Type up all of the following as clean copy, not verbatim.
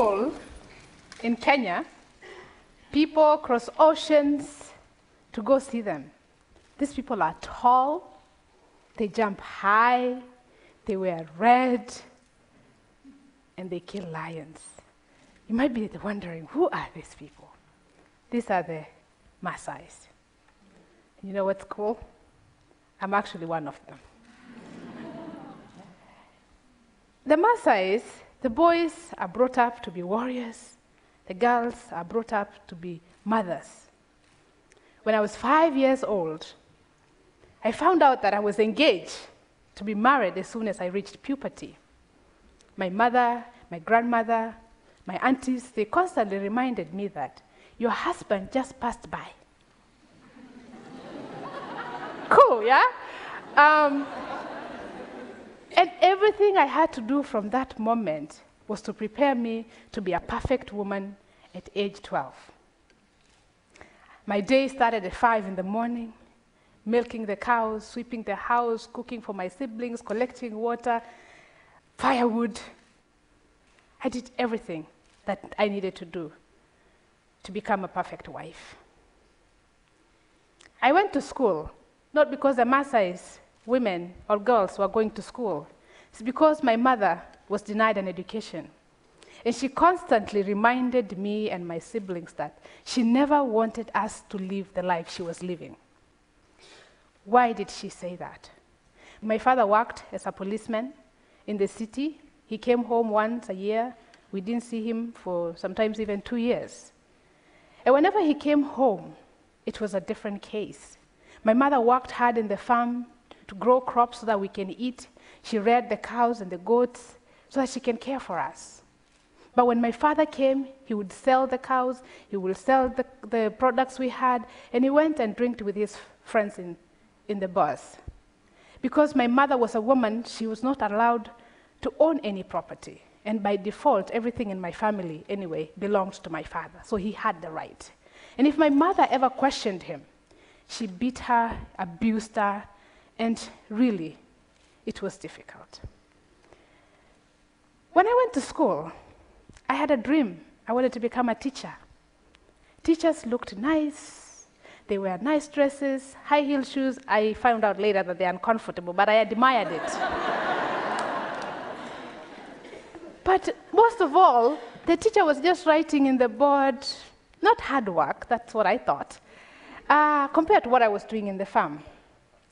people in Kenya, people cross oceans to go see them. These people are tall, they jump high, they wear red, and they kill lions. You might be wondering, who are these people? These are the Maasai. You know what's cool? I'm actually one of them. The Maasai, the boys are brought up to be warriors. The girls are brought up to be mothers. When I was 5 years old, I found out that I was engaged to be married as soon as I reached puberty. My mother, my grandmother, my aunties, they constantly reminded me that your husband just passed by. Cool, yeah? And everything I had to do from that moment was to prepare me to be a perfect woman at age 12. My day started at 5 in the morning, milking the cows, sweeping the house, cooking for my siblings, collecting water, firewood. I did everything that I needed to do to become a perfect wife. I went to school, not because the Maasai women or girls were going to school. It's because my mother was denied an education. And she constantly reminded me and my siblings that she never wanted us to live the life she was living. Why did she say that? My father worked as a policeman in the city. He came home once a year. We didn't see him for sometimes even 2 years. And whenever he came home, it was a different case. My mother worked hard in the farm to grow crops so that we can eat. She reared the cows and the goats so that she can care for us. But when my father came, he would sell the cows, he would sell the products we had, and he went and drank with his friends in the bars. Because my mother was a woman, she was not allowed to own any property. And by default, everything in my family, anyway, belonged to my father. So he had the right. And if my mother ever questioned him, she beat her, abused her, and really, it was difficult. When I went to school, I had a dream. I wanted to become a teacher. Teachers looked nice. They wear nice dresses, high-heel shoes. I found out later that they're uncomfortable, but I admired it. But most of all, the teacher was just writing in the board, not hard work, that's what I thought, compared to what I was doing in the farm.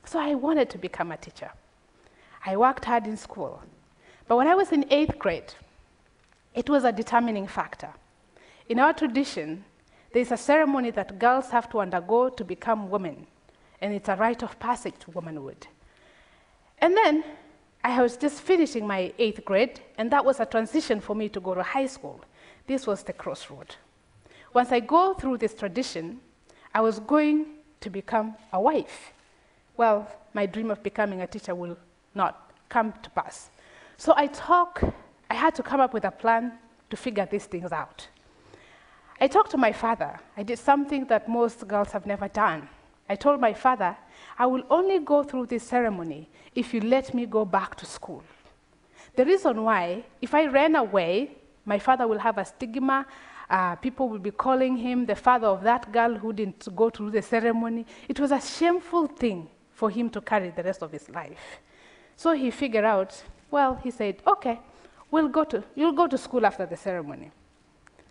So I wanted to become a teacher. I worked hard in school. But when I was in 8th grade, it was a determining factor. In our tradition, there's a ceremony that girls have to undergo to become women, and it's a rite of passage to womanhood. And then I was just finishing my 8th grade, and that was a transition for me to go to high school. This was the crossroad. Once I go through this tradition, I was going to become a wife. Well, my dream of becoming a teacher will not come to pass. So I had to come up with a plan to figure these things out. I talked to my father. I did something that most girls have never done. I told my father, I will only go through this ceremony if you let me go back to school. The reason why, if I ran away, my father will have a stigma. People will be calling him the father of that girl who didn't go through the ceremony. It was a shameful thing for him to carry the rest of his life. So he figured out, well, he said, okay, you'll go to school after the ceremony.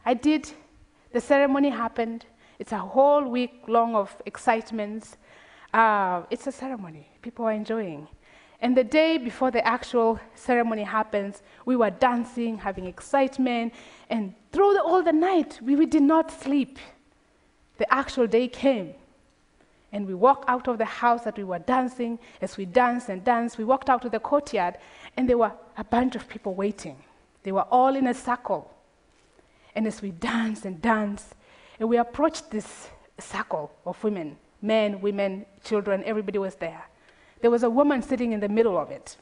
I did. The ceremony happened. It's a whole week long of excitements. It's a ceremony. People are enjoying. And the day before the actual ceremony happens, we were dancing, having excitement, and through all the night, we did not sleep. The actual day came, and we walked out of the house that we were dancing. As we danced and danced, we walked out to the courtyard, and there were a bunch of people waiting. They were all in a circle. And as we danced and danced, and we approached this circle of women, men, women, children, everybody was there. There was a woman sitting in the middle of it.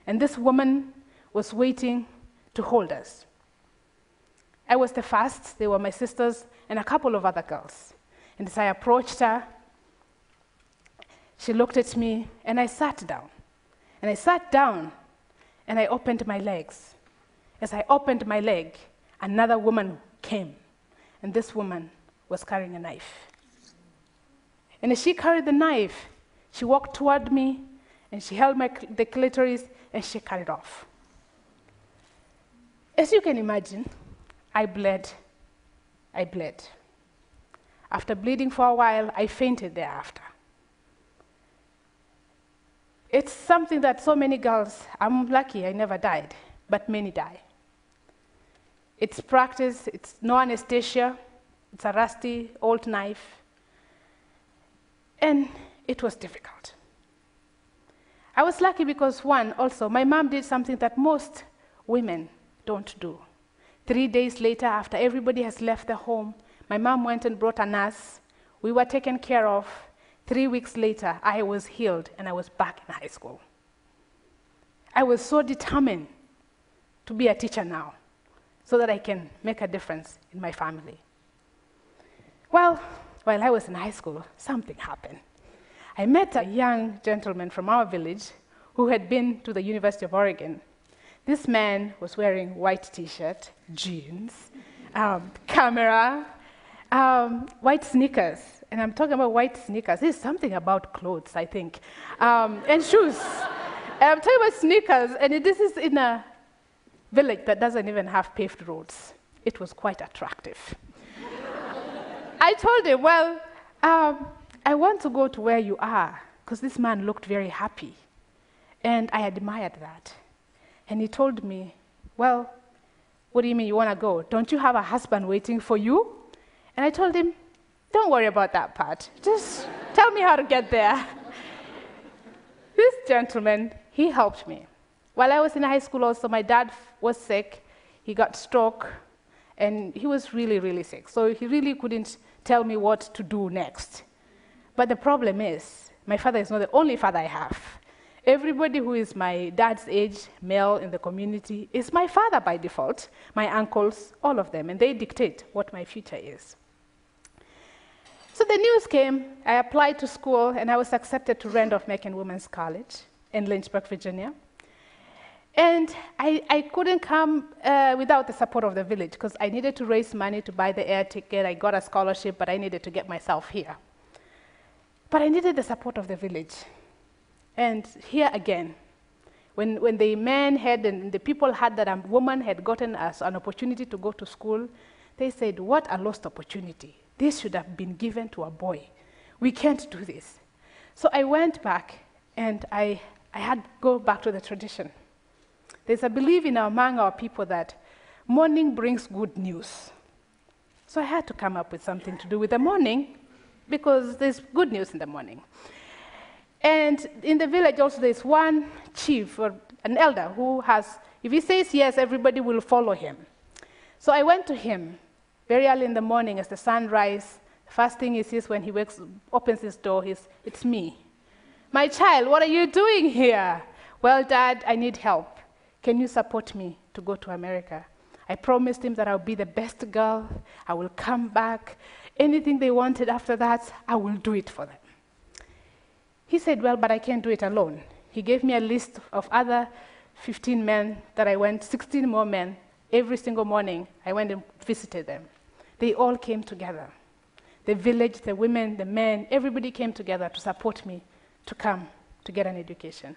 And this woman was waiting to hold us. I was the first. They were my sisters and a couple of other girls. And as I approached her, she looked at me, and I sat down. And I sat down, and I opened my legs. As I opened my leg, another woman came, and this woman was carrying a knife. And as she carried the knife, she walked toward me, and she held the clitoris, and she cut it off. As you can imagine, I bled. After bleeding for a while, I fainted thereafter. It's something that so many girls, I'm lucky I never died, but many die. It's practice, it's no anesthesia, it's a rusty old knife, and it was difficult. I was lucky because, one, also, my mom did something that most women don't do. 3 days later, after everybody has left the home, my mom went and brought a nurse. We were taken care of. 3 weeks later, I was healed, and I was back in high school. I was so determined to be a teacher now, so that I can make a difference in my family. Well, while I was in high school, something happened. I met a young gentleman from our village who had been to the University of Oregon. This man was wearing white t-shirt, jeans, camera, white sneakers. And I'm talking about white sneakers. There's something about clothes, I think, and shoes. And I'm talking about sneakers, and this is in a village that doesn't even have paved roads. It was quite attractive. I told him, well, I want to go to where you are, because this man looked very happy. And I admired that. And he told me, well, what do you mean you want to go? Don't you have a husband waiting for you? And I told him, don't worry about that part. Just tell me how to get there. This gentleman, he helped me. While I was in high school also, my dad was sick. He got stroke, and he was really, really sick. So he really couldn't tell me what to do next. But the problem is, my father is not the only father I have. Everybody who is my dad's age, male in the community, is my father by default. My uncles, all of them, and they dictate what my future is. So the news came, I applied to school, and I was accepted to Randolph-Macon Women's College in Lynchburg, Virginia. And I couldn't come without the support of the village, because I needed to raise money to buy the air ticket. I got a scholarship, but I needed to get myself here. But I needed the support of the village. And here again, when the men had and the people had that a woman had gotten us an opportunity to go to school, they said, what a lost opportunity. This should have been given to a boy. We can't do this. So I went back, and I had to go back to the tradition. There's a belief among our people that morning brings good news. So I had to come up with something to do with the morning, because there's good news in the morning. And in the village also there's one chief or an elder who has, if he says yes, everybody will follow him. So I went to him very early in the morning as the sun rises. The first thing he sees when he opens his door is, it's me. My child, what are you doing here? Well, Dad, I need help. Can you support me to go to America? I promised him that I'll be the best girl. I will come back. Anything they wanted after that, I will do it for them. He said, well, but I can't do it alone. He gave me a list of other 15 men that I went, 16 more men. Every single morning, I went and visited them. They all came together. The village, the women, the men, everybody came together to support me to come to get an education.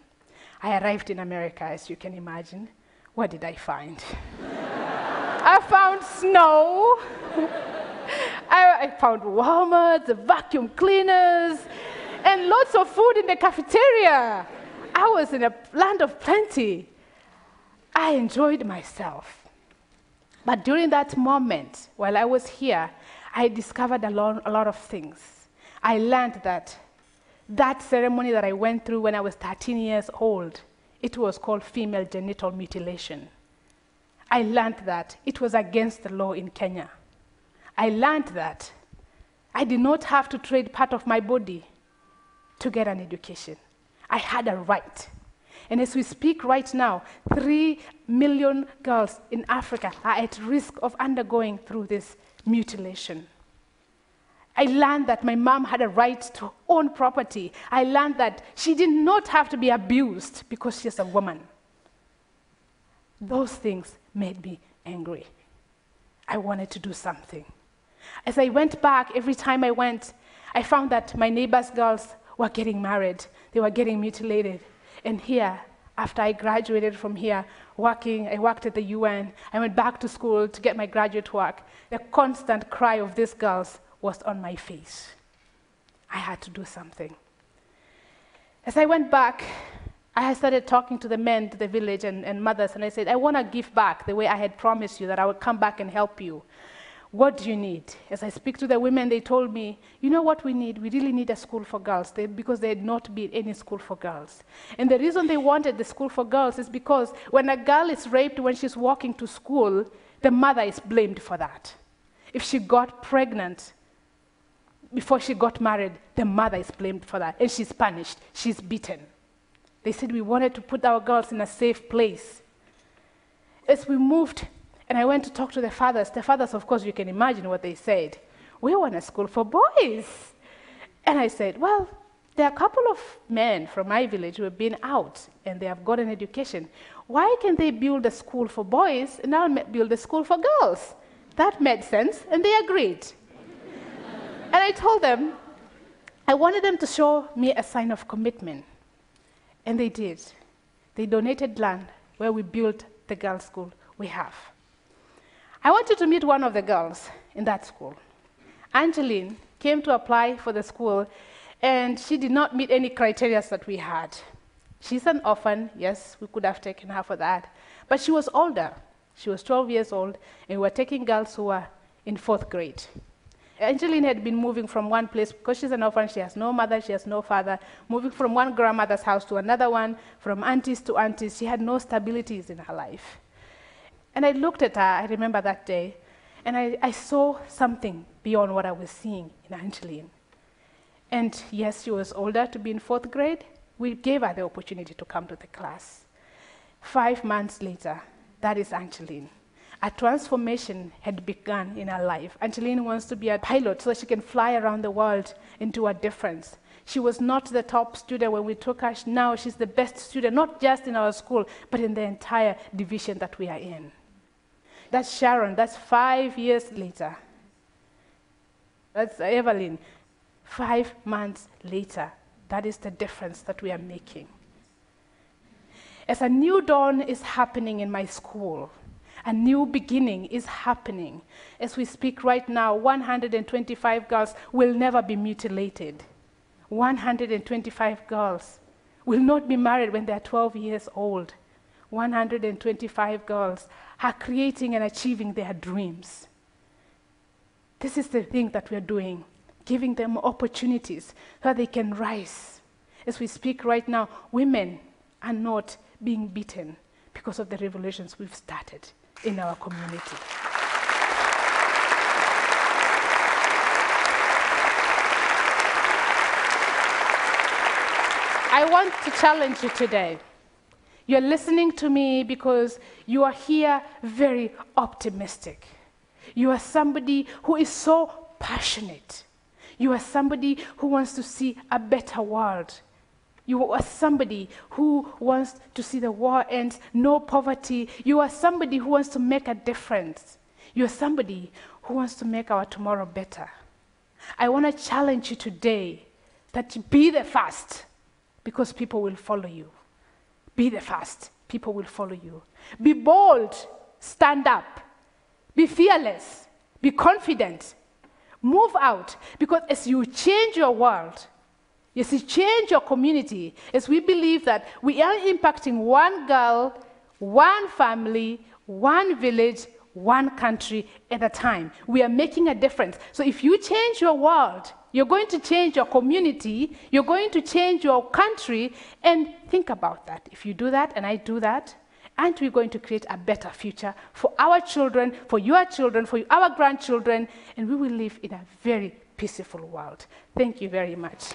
I arrived in America, as you can imagine. What did I find? I found snow. I found Walmart, the vacuum cleaners, and lots of food in the cafeteria. I was in a land of plenty. I enjoyed myself. But during that moment, while I was here, I discovered a lot of things. I learned that ceremony that I went through when I was 13 years old, it was called female genital mutilation. I learned that it was against the law in Kenya. I learned that I did not have to trade part of my body to get an education. I had a right. And as we speak right now, 3 million girls in Africa are at risk of undergoing through this mutilation. I learned that my mom had a right to own property. I learned that she did not have to be abused because she's a woman. Those things made me angry. I wanted to do something. As I went back, every time I went, I found that my neighbors' girls were getting married. They were getting mutilated. And here, after I graduated from here, I worked at the UN. I went back to school to get my graduate work. The constant cry of these girls was on my face. I had to do something. As I went back, I started talking to the men, to the village and mothers, and I said, I want to give back the way I had promised you that I would come back and help you. What do you need? As I speak to the women, they told me, you know what we need? We really need a school for girls, because there had not been any school for girls. And the reason they wanted the school for girls is because when a girl is raped when she's walking to school, the mother is blamed for that. If she got pregnant before she got married, the mother is blamed for that, and she's punished, she's beaten. They said we wanted to put our girls in a safe place. As we moved, and I went to talk to the fathers, of course, you can imagine what they said. We want a school for boys. And I said, well, there are a couple of men from my village who have been out, and they have got an education. Why can't they build a school for boys, and I'll build a school for girls? That made sense, and they agreed. And I told them, I wanted them to show me a sign of commitment. And they did. They donated land where we built the girls' school we have. I wanted to meet one of the girls in that school. Angeline came to apply for the school, and she did not meet any criteria that we had. She's an orphan. Yes, we could have taken her for that. But she was older. She was 12 years old, and we were taking girls who were in 4th grade. Angeline had been moving from one place, because she's an orphan, she has no mother, she has no father, moving from one grandmother's house to another one, from aunties to aunties. She had no stabilities in her life. And I looked at her, I remember that day, and I saw something beyond what I was seeing in Angeline. And yes, she was older to be in 4th grade. We gave her the opportunity to come to the class. 5 months later, that is Angeline. A transformation had begun in her life. Angeline wants to be a pilot so that she can fly around the world and do a difference. She was not the top student when we took her. Now she's the best student, not just in our school, but in the entire division that we are in. That's Sharon. That's 5 years later. That's Evelyn. 5 months later. That is the difference that we are making. As a new dawn is happening in my school, a new beginning is happening. As we speak right now, 125 girls will never be mutilated. 125 girls will not be married when they are 12 years old. 125 girls are creating and achieving their dreams. This is the thing that we are doing, giving them opportunities so that they can rise. As we speak right now, women are not being beaten because of the revolutions we've started in our community. I want to challenge you today. You're listening to me because you are here very optimistic. You are somebody who is so passionate. You are somebody who wants to see a better world. You are somebody who wants to see the war end, no poverty. You are somebody who wants to make a difference. You are somebody who wants to make our tomorrow better. I want to challenge you today that you be the first, because people will follow you. Be the first, people will follow you. Be bold, stand up. Be fearless, be confident. Move out, because as you change your world, as you change your community, as we believe that we are impacting one girl, one family, one village, one country at a time. We are making a difference. So if you change your world, you're going to change your community, you're going to change your country, and think about that. If you do that and I do that, aren't we going to create a better future for our children, for our grandchildren, and we will live in a very peaceful world. Thank you very much.